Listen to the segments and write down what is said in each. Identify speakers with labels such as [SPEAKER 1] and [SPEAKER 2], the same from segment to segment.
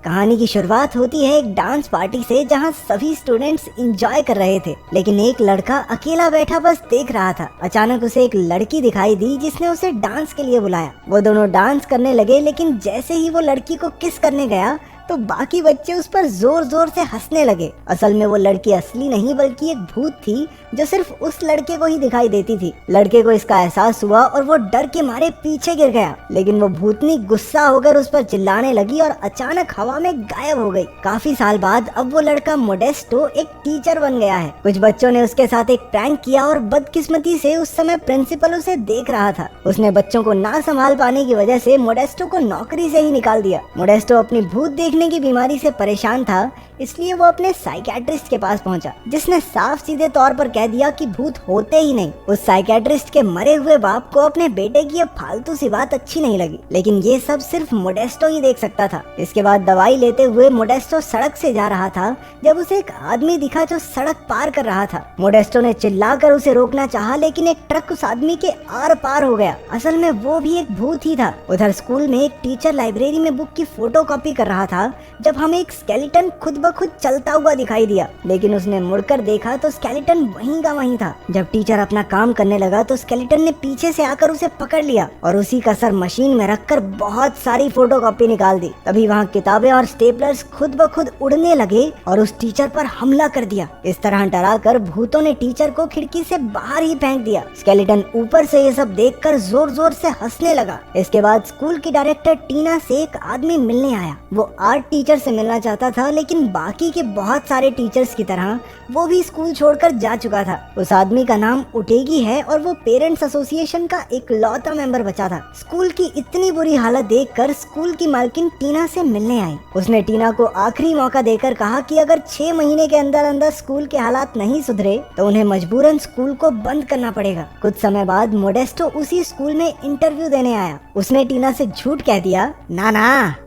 [SPEAKER 1] कहानी की शुरुआत होती है एक डांस पार्टी से, जहां सभी स्टूडेंट्स एंजॉय कर रहे थे, लेकिन एक लड़का अकेला बैठा बस देख रहा था। अचानक उसे एक लड़की दिखाई दी जिसने उसे डांस के लिए बुलाया। वो दोनों डांस करने लगे, लेकिन जैसे ही वो लड़की को किस करने गया तो बाकी बच्चे उस पर जोर जोर से हंसने लगे। असल में वो लड़की असली नहीं बल्कि एक भूत थी जो सिर्फ उस लड़के को ही दिखाई देती थी। लड़के को इसका एहसास हुआ और वो डर के मारे पीछे गिर गया, लेकिन वो भूतनी गुस्सा होकर उस पर चिल्लाने लगी और अचानक हवा में गायब हो गई। काफी साल बाद अब वो लड़का मोडेस्टो एक टीचर बन गया है। कुछ बच्चों ने उसके साथ एक प्रैंक किया और बदकिस्मती से उस समय प्रिंसिपल उसे देख रहा था। उसने बच्चों को ना संभाल पाने की वजह से मोडेस्टो को नौकरी से ही निकाल दिया। मोडेस्टो अपनी भूत देखने की बीमारी से परेशान था, इसलिए वो अपने साइकियाट्रिस्ट के पास पहुंचा, जिसने साफ सीधे तौर पर कह दिया कि भूत होते ही नहीं। उस साइकियाट्रिस्ट के मरे हुए बाप को अपने बेटे की ये फालतू सी बात अच्छी नहीं लगी, लेकिन ये सब सिर्फ मोडेस्टो ही देख सकता था। इसके बाद दवाई लेते हुए मोडेस्टो सड़क से जा रहा था जब उसे एक आदमी दिखा जो सड़क पार कर रहा था। मोडेस्टो ने चिल्लाकर उसे रोकना चाहा, लेकिन एक ट्रक उस आदमी के आर पार हो गया। असल में वो भी एक भूत ही था। उधर स्कूल में एक टीचर लाइब्रेरी में बुक की फोटोकॉपी कर रहा था जब हमें एक स्केलेटन खुद ब खुद चलता हुआ दिखाई दिया, लेकिन उसने मुड़कर देखा तो स्केलेटन वहीं का वहीं था। जब टीचर अपना काम करने लगा तो स्केलेटन ने पीछे से आकर उसे पकड़ लिया और उसी का सर मशीन में रखकर बहुत सारी फोटोकॉपी निकाल दी। तभी वहाँ किताबें और स्टेपलर्स खुद ब खुद उड़ने लगे और उस टीचर पर हमला कर दिया। इस तरह डराकर भूतों ने टीचर को खिड़की से बाहर ही फेंक दिया। स्केलेटन ऊपर से ये सब देखकर जोर जोर से हंसने लगा। इसके बाद स्कूल की डायरेक्टर टीना से एक आदमी मिलने आया। वो आर्ट टीचर से मिलना चाहता था, लेकिन बाकी के बहुत सारे टीचर्स की तरह वो भी स्कूल छोड़कर जा चुका था। उस आदमी का नाम उटेगी है और वो पेरेंट्स एसोसिएशन का एक लौता मेंबर बचा था। स्कूल की इतनी बुरी हालत देखकर स्कूल की मालकिन टीना से मिलने आई। उसने टीना को आखिरी मौका देकर कहा कि अगर 6 महीने के अंदर अंदर स्कूल के हालात नहीं सुधरे तो उन्हें मजबूरन स्कूल को बंद करना पड़ेगा। कुछ समय बाद मोडेस्टो उसी स्कूल में इंटरव्यू देने आया। उसने टीना से झूठ कह दिया, ना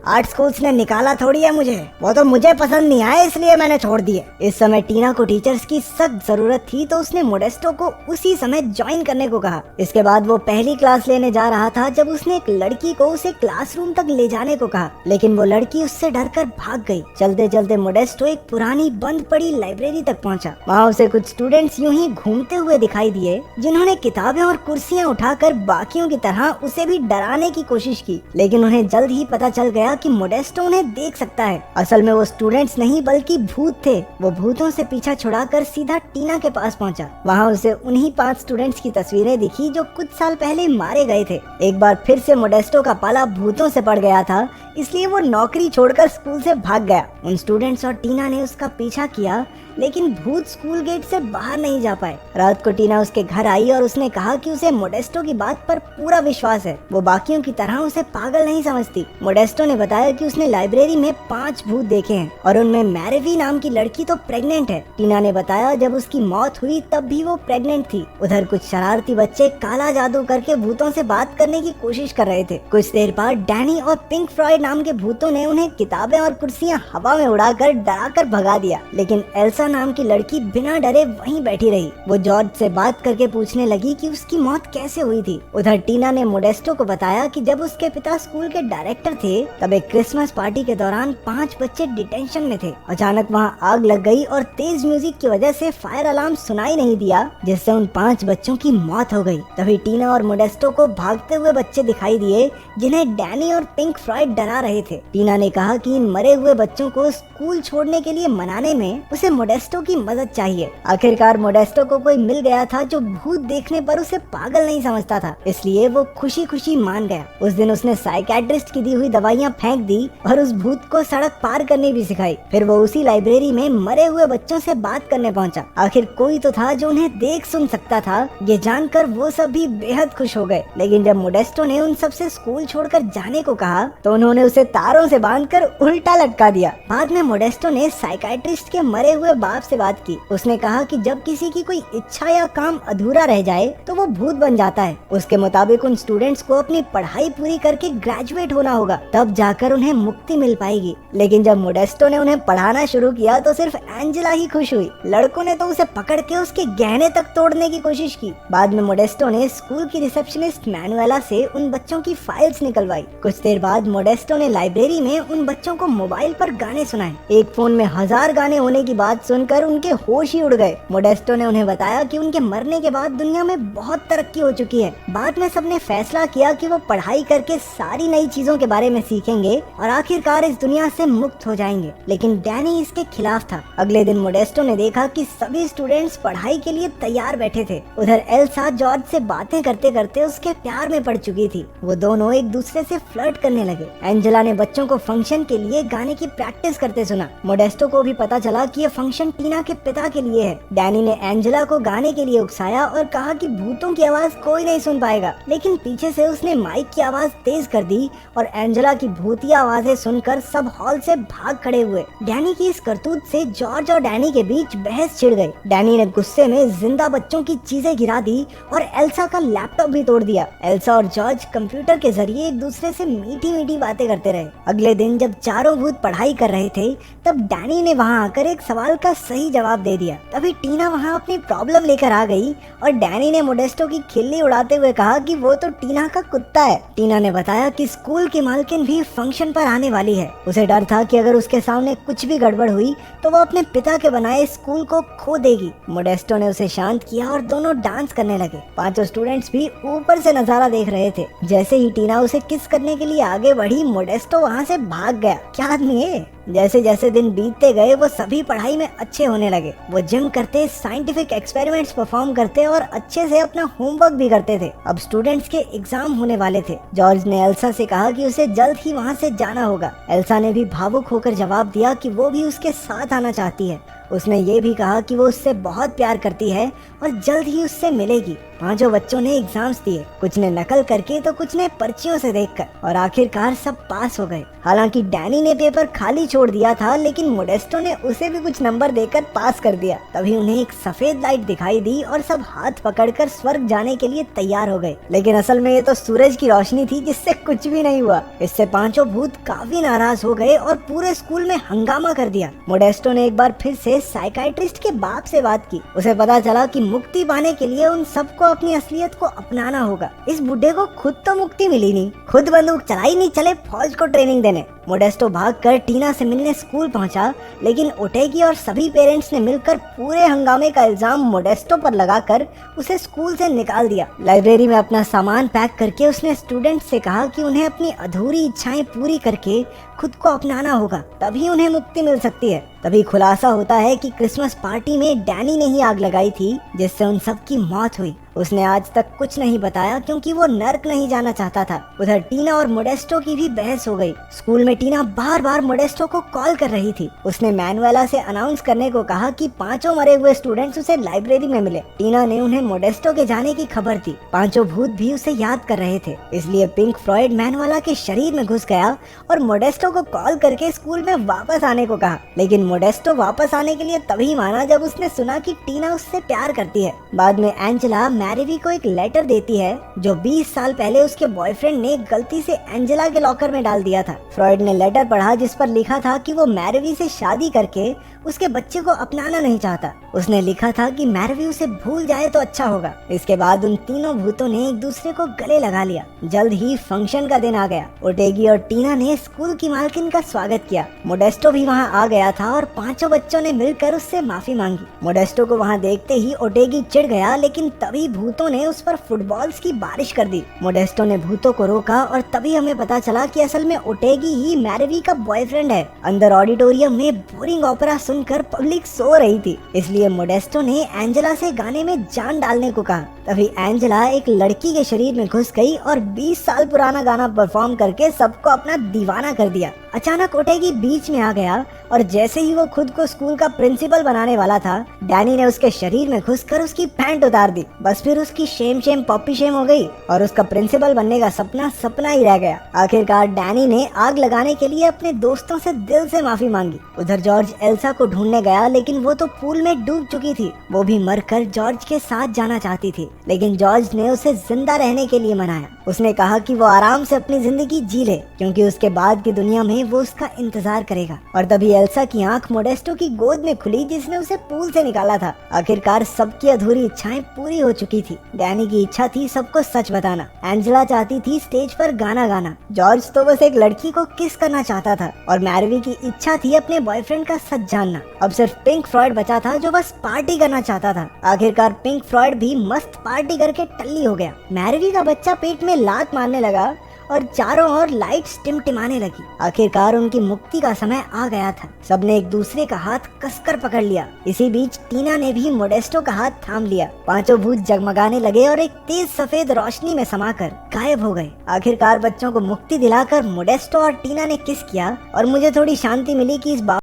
[SPEAKER 1] आर्ट स्कूल्स ने निकाला थोड़ी है मुझे, वो तो मुझे पसंद नहीं आया इसलिए मैंने छोड़ दिए। इस समय टीना को टीचर्स की सख्त जरूरत थी, तो उसने मोडेस्टो को उसी समय ज्वाइन करने को कहा। इसके बाद वो पहली क्लास लेने जा रहा था जब उसने एक लड़की को उसे क्लासरूम तक ले जाने को कहा, लेकिन वो लड़की उससे डरकर भाग गई। चलते चलते मोडेस्टो एक पुरानी बंद पड़ी लाइब्रेरी तक पहुंचा। वहाँ उसे कुछ स्टूडेंट्स यूं ही घूमते हुए दिखाई दिए, जिन्होंने किताबें और कुर्सियां उठाकर बाकियों की तरह उसे भी डराने की कोशिश की, लेकिन उन्हें जल्द ही पता चल गया कि मोडेस्टो उन्हें देख सकता है। असल में वो स्टूडेंट्स नहीं बल्कि भूत थे। वो भूतों से पीछा छुड़ाकर सीधा टीना के पास पहुंचा। वहाँ उसे उन्हीं 5 स्टूडेंट्स की तस्वीरें दिखी जो कुछ साल पहले मारे गए थे। एक बार फिर से मोडेस्टो का पाला भूतों से पड़ गया था, इसलिए वो नौकरी छोड़कर स्कूल से भाग गया। उन स्टूडेंट्स और टीना ने उसका पीछा किया, लेकिन भूत स्कूल गेट से बाहर नहीं जा पाए। रात को टीना उसके घर आई और उसने कहा कि उसे मोडेस्टो की बात पर पूरा विश्वास है। वो बाकियों की तरह उसे पागल नहीं समझती। मोडेस्टो ने बताया कि उसने लाइब्रेरी में 5 भूत देखे हैं और उनमें मैरेवी नाम की लड़की तो प्रेग्नेंट है। टीना ने बताया जब उसकी मौत हुई तब भी वो प्रेग्नेंट थी। उधर कुछ शरारती बच्चे काला जादू करके भूतों से बात करने की कोशिश कर रहे थे। कुछ देर बाद डैनी और पिंक फ्लॉयड नाम के भूतों ने उन्हें किताबें और कुर्सियां हवा में उड़ाकर डराकर भगा दिया, लेकिन एल्सा नाम की लड़की बिना डरे वहीं बैठी रही। वो जॉर्ज से बात करके पूछने लगी कि उसकी मौत कैसे हुई थी। उधर टीना ने मोडेस्टो को बताया कि जब उसके पिता स्कूल के डायरेक्टर थे तब एक क्रिसमस पार्टी के दौरान 5 बच्चे डिटेंशन में थे। अचानक वहाँ आग लग गई और तेज म्यूजिक की वजह से फायर अलार्म सुनाई नहीं दिया, जिससे उन 5 बच्चों की मौत हो गई। तभी टीना और मोडेस्टो को भागते हुए बच्चे दिखाई दिए, जिन्हें डैनी और पिंक फ्लॉयड डरा रहे थे। टीना ने कहा कि इन मरे हुए बच्चों को स्कूल छोड़ने के लिए मनाने में उसे मोडेस्टो की मदद चाहिए। आखिरकार मोडेस्टो को कोई मिल गया था जो भूत देखने पर उसे पागल नहीं समझता था, इसलिए वो खुशी खुशी मान गया। उस दिन उसने साइकियाट्रिस्ट की दी हुई दवाइयाँ फेंक दी और उस भूत को सड़क पार करनी भी सिखाई। फिर वो उसी लाइब्रेरी में मरे हुए बच्चों से बात करने पहुंचा। आखिर कोई तो था जो उन्हें देख सुन सकता था। ये जानकर वो सब भी बेहद खुश हो गए, लेकिन जब मोडेस्टो ने उन सब से स्कूल छोड़कर जाने को कहा तो उन्होंने उसे तारों से बांधकर उल्टा लटका दिया। बाद में मोडेस्टो ने साइकियाट्रिस्ट के मरे हुए बाप से बात की। उसने कहा कि जब किसी की कोई इच्छा या काम अधूरा रह जाए तो वो भूत बन जाता है। उसके मुताबिक उन स्टूडेंट्स को अपनी पढ़ाई पूरी करके ग्रेजुएट होना होगा, तब जाकर उन्हें मुक्ति मिल पाएगी। लेकिन जब मोडेस्टो ने उन्हें पढ़ाना शुरू किया तो सिर्फ एंजेला ही खुश हुई। लड़कों ने तो उसे पकड़ के उसके गहने तक तोड़ने की कोशिश की। बाद में मोडेस्टो ने स्कूल की रिसेप्शनिस्ट मैनुएला से उन बच्चों की फाइल्स निकलवाई। कुछ देर बाद मोडेस्टो मोडेस्टो ने लाइब्रेरी में उन बच्चों को मोबाइल पर गाने सुनाए। एक फोन में 1000 गाने होने की बात सुनकर उनके होश ही उड़ गए। मोडेस्टो ने उन्हें बताया कि उनके मरने के बाद दुनिया में बहुत तरक्की हो चुकी है। बाद में सबने फैसला किया कि वो पढ़ाई करके सारी नई चीजों के बारे में सीखेंगे और आखिरकार इस दुनिया से मुक्त हो जाएंगे, लेकिन डैनी इसके खिलाफ था। अगले दिन मोडेस्टो ने देखा कि सभी स्टूडेंट्स पढ़ाई के लिए तैयार बैठे थे। उधर एल्सा जॉर्ज से बातें करते करते उसके प्यार में पड़ चुकी थी। वो दोनों एक दूसरे से फ्लर्ट करने लगे। एंजेला ने बच्चों को फंक्शन के लिए गाने की प्रैक्टिस करते सुना। मोडेस्टो को भी पता चला कि ये फंक्शन टीना के पिता के लिए है। डैनी ने एंजेला को गाने के लिए उकसाया और कहा कि भूतों की आवाज कोई नहीं सुन पाएगा, लेकिन पीछे से उसने माइक की आवाज तेज कर दी और एंजेला की भूतिया आवाजें सुनकर सब हॉल से भाग खड़े हुए। डैनी की इस करतूत से जॉर्ज और डैनी के बीच बहस छिड़ गई। डैनी ने गुस्से में जिंदा बच्चों की चीजें गिरा दी और एल्सा का लैपटॉप भी तोड़ दिया। एल्सा और जॉर्ज कंप्यूटर के जरिए एक दूसरे से मीठी मीठी बातें करते रहे। अगले दिन जब चारों भूत पढ़ाई कर रहे थे तब डैनी ने वहां आकर एक सवाल का सही जवाब दे दिया। तभी टीना वहां अपनी प्रॉब्लम लेकर आ गई और डैनी ने मोडेस्टो की खिल्ली उड़ाते हुए कहा कि वो तो टीना का कुत्ता है। टीना ने बताया कि स्कूल की मालकिन भी फंक्शन पर आने वाली है। उसे डर था कि अगर उसके सामने कुछ भी गड़बड़ हुई तो वो अपने पिता के बनाए स्कूल को खो देगी। मोडेस्टो ने उसे शांत किया और दोनों डांस करने लगे। पांचों स्टूडेंट्स भी ऊपर से नजारा देख रहे थे। जैसे ही टीना उसे किस करने के लिए आगे बढ़ी, मोडेस्टो वहाँ से भाग गया। क्या आदमी है। जैसे जैसे दिन बीतते गए वो सभी पढ़ाई में अच्छे होने लगे। वो जिम करते, साइंटिफिक एक्सपेरिमेंट्स परफॉर्म करते और अच्छे से अपना होमवर्क भी करते थे। अब स्टूडेंट्स के एग्जाम होने वाले थे। जॉर्ज ने एल्सा से कहा कि उसे जल्द ही वहाँ से जाना होगा। एल्सा ने भी भावुक होकर जवाब दिया कि वो भी उसके साथ आना चाहती है। उसने ये भी कहा कि वो उससे बहुत प्यार करती है और जल्द ही उससे मिलेगी। पांचों बच्चों ने एग्जाम्स दिए, कुछ ने नकल करके तो कुछ ने पर्चियों से देखकर, और आखिरकार सब पास हो गए। हालांकि डैनी ने पेपर खाली छोड़ दिया था, लेकिन मोडेस्टो ने उसे भी कुछ नंबर देकर पास कर दिया। तभी उन्हें एक सफेद लाइट दिखाई दी और सब हाथ पकड़कर स्वर्ग जाने के लिए तैयार हो गए। लेकिन असल में ये तो सूरज की रोशनी थी जिससे कुछ भी नहीं हुआ। इससे पांचों भूत काफी नाराज हो गए और पूरे स्कूल में हंगामा कर दिया। मोडेस्टो ने एक बार फिर से साइकाइट्रिस्ट के बाप से बात की। उसे पता चला कि मुक्ति पाने के लिए उन सबको अपनी असलियत को अपनाना होगा। इस बुढ़े को खुद तो मुक्ति मिली नहीं, खुद बंदूक चलाई नहीं, चले फौज को ट्रेनिंग देने। मोडेस्टो भागकर टीना से मिलने स्कूल पहुंचा, लेकिन ओटेगी और सभी पेरेंट्स ने मिलकर पूरे हंगामे का इल्जाम मोडेस्टो पर लगाकर उसे स्कूल से निकाल दिया। लाइब्रेरी में अपना सामान पैक करके उसने स्टूडेंट्स से कहा कि उन्हें अपनी अधूरी इच्छाएं पूरी करके खुद को अपनाना होगा, तभी उन्हें मुक्ति मिल सकती है। तभी खुलासा होता है कि क्रिसमस पार्टी में डैनी ने ही आग लगाई थी, जिससे उन सब की मौत हुई। उसने आज तक कुछ नहीं बताया क्योंकि वो नर्क नहीं जाना चाहता था। उधर टीना और मोडेस्टो की भी बहस हो गई। स्कूल में टीना बार बार मोडेस्टो को कॉल कर रही थी। उसने मैनुएला से अनाउंस करने को कहा कि पांचों मरे हुए स्टूडेंट्स उसे लाइब्रेरी में मिले। टीना ने उन्हें मोडेस्टो के जाने की खबर दी। पांचों भूत भी उसे याद कर रहे थे, इसलिए पिंक फ्लॉयड मैनुएला के शरीर में घुस गया और मोडेस्टो को कॉल करके स्कूल में वापस आने को कहा। लेकिन मोडेस्टो वापस आने के लिए तभी माना जब उसने सुना कि टीना उससे प्यार करती है। बाद में एंजेला मैरीवी को एक लेटर देती है जो 20 साल पहले उसके बॉयफ्रेंड ने गलती से एंजेला के लॉकर में डाल दिया था। फ्रॉइड ने लेटर पढ़ा जिस पर लिखा था कि वो मैरीवी से शादी करके उसके बच्चे को अपनाना नहीं चाहता। उसने लिखा था कि मैरीवी उसे भूल जाए तो अच्छा होगा। इसके बाद उन तीनों भूतों ने एक दूसरे को गले लगा लिया। जल्द ही फंक्शन का दिन आ गया। ओटेगी और टीना ने स्कूल की मालकिन का स्वागत किया। मोडेस्टो भी वहाँ आ गया था और पांचों बच्चों ने मिलकर उससे माफी मांगी। मोडेस्टो को वहाँ देखते ही ओटेगी चिढ़ गया, लेकिन तभी भूतों ने उस पर फुटबॉल्स की बारिश कर दी। मोडेस्टो ने भूतों को रोका और तभी हमें पता चला कि असल में ओटेगी ही मैरीवी का बॉयफ्रेंड है। अंदर ऑडिटोरियम में बोरिंग ओपेरा सुनकर पब्लिक सो रही थी, इसलिए मोडेस्टो ने एंजेला से गाने में जान डालने को कहा। तभी एंजेला एक लड़की के शरीर में घुस गई और 20 साल पुराना गाना परफॉर्म करके सबको अपना दीवाना कर दिया। अचानक ओटेगी बीच में आ गया और जैसे ही वो खुद को स्कूल का प्रिंसिपल बनाने वाला था, डैनी ने उसके शरीर में घुसकर उसकी पैंट उतार दी। बस फिर उसकी शेम पॉपी शेम हो गई और उसका प्रिंसिपल बनने का सपना सपना ही रह गया। आखिरकार डैनी ने आग लगाने के लिए अपने दोस्तों से दिल से माफी मांगी। उधर जॉर्ज एल्सा को ढूंढने गया, लेकिन वो तो पूल में डूब चुकी थी। वो भी मरकर जॉर्ज के साथ जाना चाहती थी, लेकिन जॉर्ज ने उसे जिंदा रहने के लिए मनाया। उसने कहा कि वो आराम से अपनी जिंदगी जी ले, क्योंकि उसके बाद की दुनिया में वो उसका इंतजार करेगा। और तभी एल्सा की आंख मोडेस्टो की गोद में खुली जिसने उसे पूल से निकाला था। आखिरकार सबकी अधूरी इच्छाएं पूरी हो चुकी थी। डैनी की इच्छा थी सबको सच बताना, एंजेला चाहती थी स्टेज पर गाना गाना, जॉर्ज तो बस एक लड़की को किस करना चाहता था और मैरवी की इच्छा थी अपने बॉयफ्रेंड का सच जानना। अब सिर्फ पिंक फ्लॉयड बचा था जो बस पार्टी करना चाहता था। आखिरकार पिंक फ्लॉयड भी मस्त पार्टी करके टल्ली हो गया। मैरवी का बच्चा पेट में लात मारने लगा और चारों ओर लाइट्स टिमटिमाने लगी। आखिरकार उनकी मुक्ति का समय आ गया था। सबने एक दूसरे का हाथ कसकर पकड़ लिया। इसी बीच टीना ने भी मोडेस्टो का हाथ थाम लिया। पांचों भूत जगमगाने लगे और एक तेज सफेद रोशनी में समाकर गायब हो गए। आखिरकार बच्चों को मुक्ति दिलाकर मोडेस्टो और टीना ने किस किया और मुझे थोड़ी शांति मिली कि इस